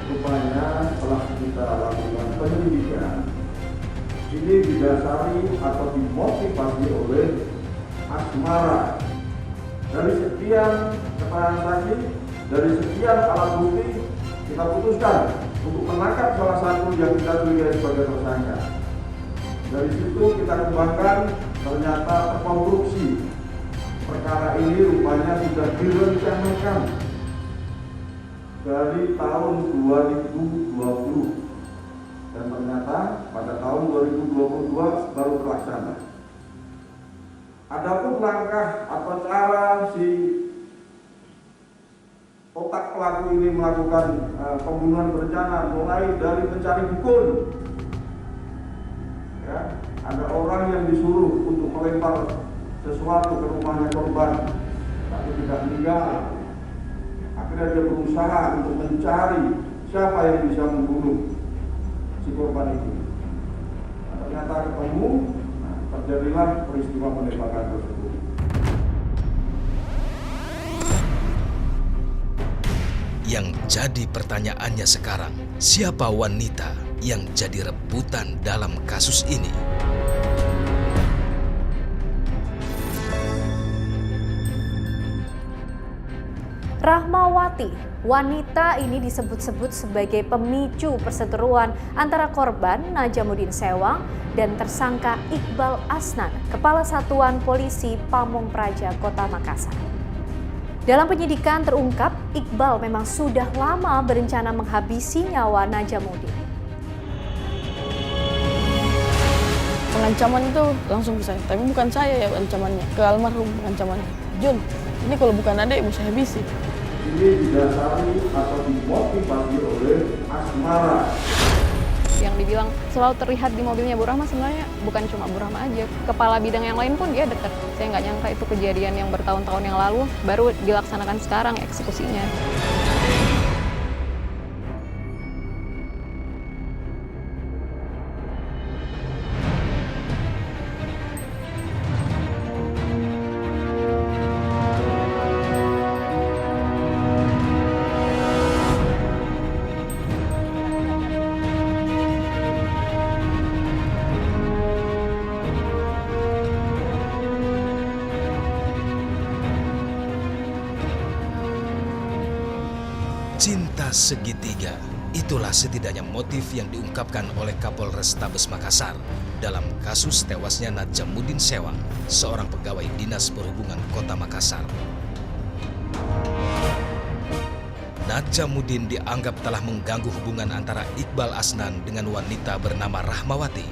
Rupanya setelah kita lakukan penyelidikan, ini didasari atau dimotivasi oleh asmara. Dari sekian keterangan saksi, dari sekian alat bukti, kita putuskan untuk menangkap salah satu yang kita curigai sebagai tersangka. Dari situ kita kembangkan, ternyata terkonstruksi. Perkara ini rupanya sudah direncanakan dari tahun 2020 dan ternyata pada tahun 2022 baru terlaksana. Adapun langkah atau cara si otak pelaku ini melakukan pembunuhan berencana mulai dari mencari dukun. Ya, ada orang yang disuruh untuk melempar sesuatu ke rumahnya korban, tapi tidak meninggal. Akhirnya dia berusaha untuk mencari siapa yang bisa membunuh si korban itu. Nah, ternyata ketemu, terjadilah peristiwa penembakan tersebut. Yang jadi pertanyaannya sekarang, siapa wanita yang jadi rebutan dalam kasus ini? Rahmawati, wanita ini disebut-sebut sebagai pemicu perseteruan antara korban Najamuddin Sewang dan tersangka Iqbal Asnan, Kepala Satuan Polisi Pamong Praja, Kota Makassar. Dalam penyidikan terungkap, Iqbal memang sudah lama berencana menghabisi nyawa Najamuddin. Pengancaman itu langsung ke saya, tapi bukan saya ya ancamannya, ke almarhum ancamannya. Jun, ini kalau bukan adek mau saya habisi. Ini didasari atau dimotivasi oleh asmara. Yang dibilang selalu terlihat di mobilnya Bu Rahma sebenarnya bukan cuma Bu Rahma aja. Kepala bidang yang lain pun dia dekat. Saya nggak nyangka itu kejadian yang bertahun-tahun yang lalu baru dilaksanakan sekarang eksekusinya. Cinta segitiga, itulah setidaknya motif yang diungkapkan oleh Kapolrestabes Makassar dalam kasus tewasnya Najamuddin Sewang, seorang pegawai Dinas Perhubungan Kota Makassar. Najamuddin dianggap telah mengganggu hubungan antara Iqbal Asnan dengan wanita bernama Rahmawati.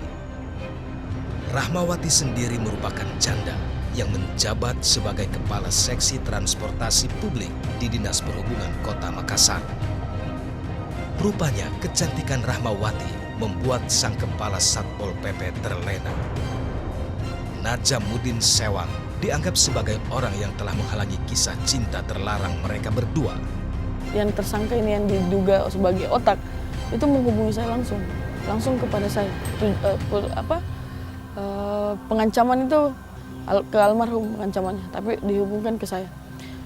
Rahmawati sendiri merupakan janda yang menjabat sebagai Kepala Seksi Transportasi Publik di Dinas Perhubungan Kota Makassar. Rupanya kecantikan Rahmawati membuat sang Kepala Satpol PP terlena. Najamuddin Sewang dianggap sebagai orang yang telah menghalangi kisah cinta terlarang mereka berdua. Yang tersangka ini yang diduga sebagai otak itu menghubungi saya langsung kepada saya. Pengancaman itu ke almarhum pengancamannya, tapi dihubungkan ke saya.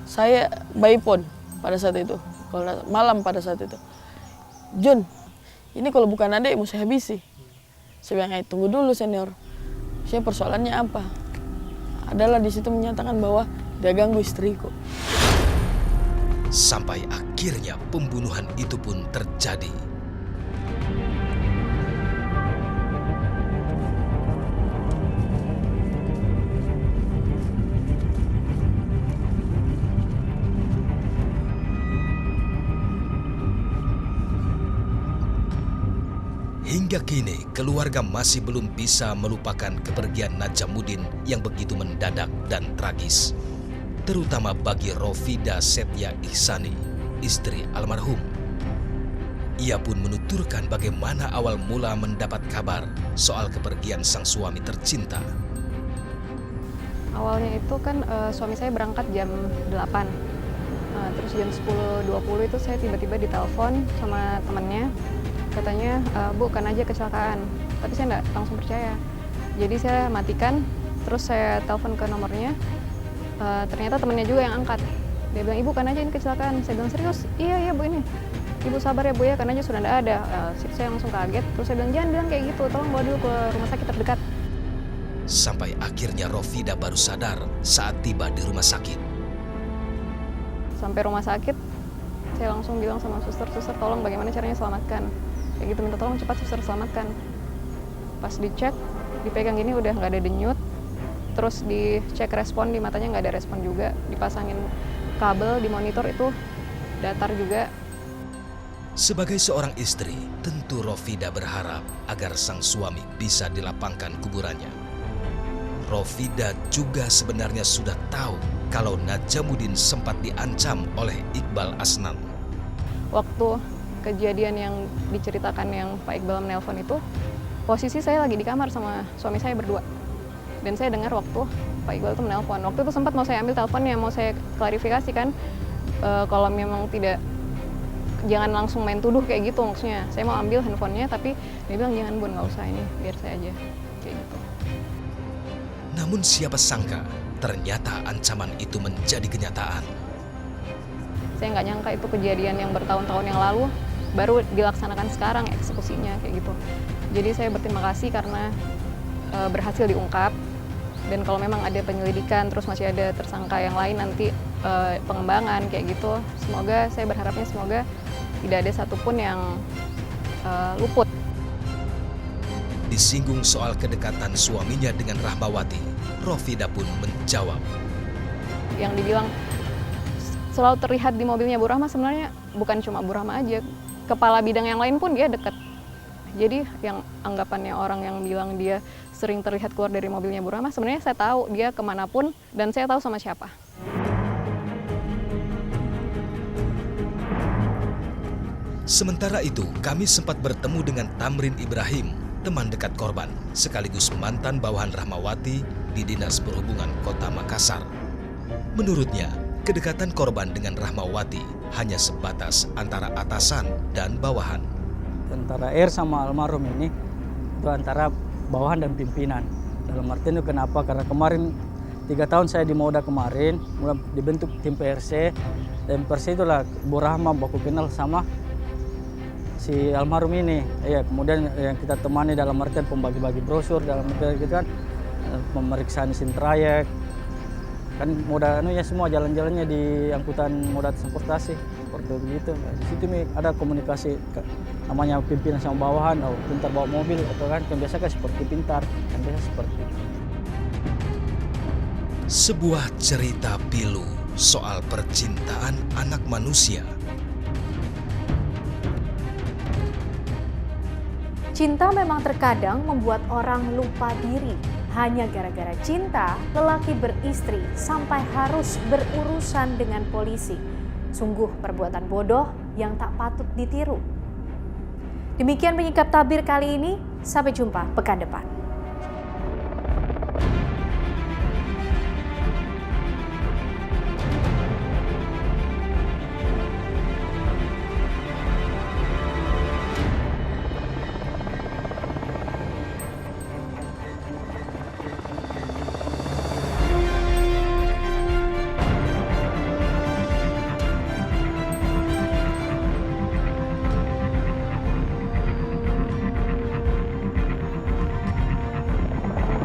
Saya by phone pada saat itu, malam pada saat itu. Jun, ini kalau bukan adek mau saya habisi. Saya bilang, tunggu dulu senior. Saya persoalannya apa? Adalah di situ menyatakan bahwa dia ganggu istriku. Sampai akhirnya pembunuhan itu pun terjadi. Hingga kini, keluarga masih belum bisa melupakan kepergian Najamuddin yang begitu mendadak dan tragis. Terutama bagi Rofida Setya Ihsani, istri almarhum. Ia pun menuturkan bagaimana awal mula mendapat kabar soal kepergian sang suami tercinta. Awalnya itu kan suami saya berangkat jam 8. Terus jam 10.20 itu saya tiba-tiba ditelepon sama temannya. Katanya, Bu, kan aja kecelakaan. Tapi saya nggak langsung percaya. Jadi saya matikan, terus saya telepon ke nomornya. Ternyata temannya juga yang angkat. Dia bilang, Ibu kan aja ini kecelakaan. Saya bilang, serius? Iya Bu ini. Ibu sabar ya Bu ya, karena aja sudah tidak ada. Saya langsung kaget, terus saya bilang jangan bilang kayak gitu, tolong bawa dulu ke rumah sakit terdekat. Sampai akhirnya Rofida baru sadar saat tiba di rumah sakit. Sampai rumah sakit, saya langsung bilang sama suster tolong bagaimana caranya selamatkan. Kayak gitu, minta tolong cepat suster selamatkan. Pas dicek, dipegang gini udah nggak ada denyut. Terus dicek respon di matanya nggak ada respon juga. Dipasangin kabel di monitor itu datar juga. Sebagai seorang istri, tentu Rofida berharap agar sang suami bisa dilapangkan kuburannya. Rofida juga sebenarnya sudah tahu kalau Najamuddin sempat diancam oleh Iqbal Asnan. Waktu kejadian yang diceritakan yang Pak Iqbal menelpon itu, posisi saya lagi di kamar sama suami saya berdua. Dan saya dengar waktu Pak Iqbal itu menelpon. Waktu itu sempat mau saya ambil teleponnya, mau saya klarifikasikan kalau memang tidak, jangan langsung main tuduh kayak gitu maksudnya. Saya mau ambil handphonenya tapi dia bilang jangan Bun, nggak usah, ini biar saya aja kayak gitu. Namun siapa sangka ternyata ancaman itu menjadi kenyataan. Saya nggak nyangka itu kejadian yang bertahun-tahun yang lalu baru dilaksanakan sekarang eksekusinya kayak gitu. Jadi saya berterima kasih karena berhasil diungkap, dan kalau memang ada penyelidikan terus masih ada tersangka yang lain nanti pengembangan kayak gitu, semoga saya berharapnya semoga tidak ada satupun yang luput. Disinggung soal kedekatan suaminya dengan Rahmawati, Rofida pun menjawab. Yang dibilang selalu terlihat di mobilnya Bu Rahma sebenarnya bukan cuma Bu Rahma aja, kepala bidang yang lain pun dia dekat. Jadi yang anggapannya orang yang bilang dia sering terlihat keluar dari mobilnya Bu Rahma, sebenarnya saya tahu dia kemanapun dan saya tahu sama siapa. Sementara itu, kami sempat bertemu dengan Tamrin Ibrahim, teman dekat korban, sekaligus mantan bawahan Rahmawati di Dinas Perhubungan Kota Makassar. Menurutnya, kedekatan korban dengan Rahmawati hanya sebatas antara atasan dan bawahan. Antara R sama almarhum ini, itu antara bawahan dan pimpinan. Dalam artian itu kenapa? Karena kemarin 3 tahun saya di Moda kemarin, mulai dibentuk tim PRC, dan PRC itulah Bu Rahma baku kenal sama si almarhum ini. Ya, kemudian yang kita temani dalam artian pembagi-bagi brosur, dalam artian gitu kan, pemeriksaan mesin trayek, kan Moda ya semua jalan-jalannya di angkutan moda transportasi seperti begitu. Di situ ada komunikasi namanya pimpinan sama bawahan, oh pintar bawa mobil atau kan biasa kan seperti pintar, kan biasa seperti itu. Sebuah cerita pilu soal percintaan anak manusia. Cinta memang terkadang membuat orang lupa diri. Hanya gara-gara cinta, lelaki beristri sampai harus berurusan dengan polisi. Sungguh perbuatan bodoh yang tak patut ditiru. Demikian penyingkap tabir kali ini, sampai jumpa pekan depan.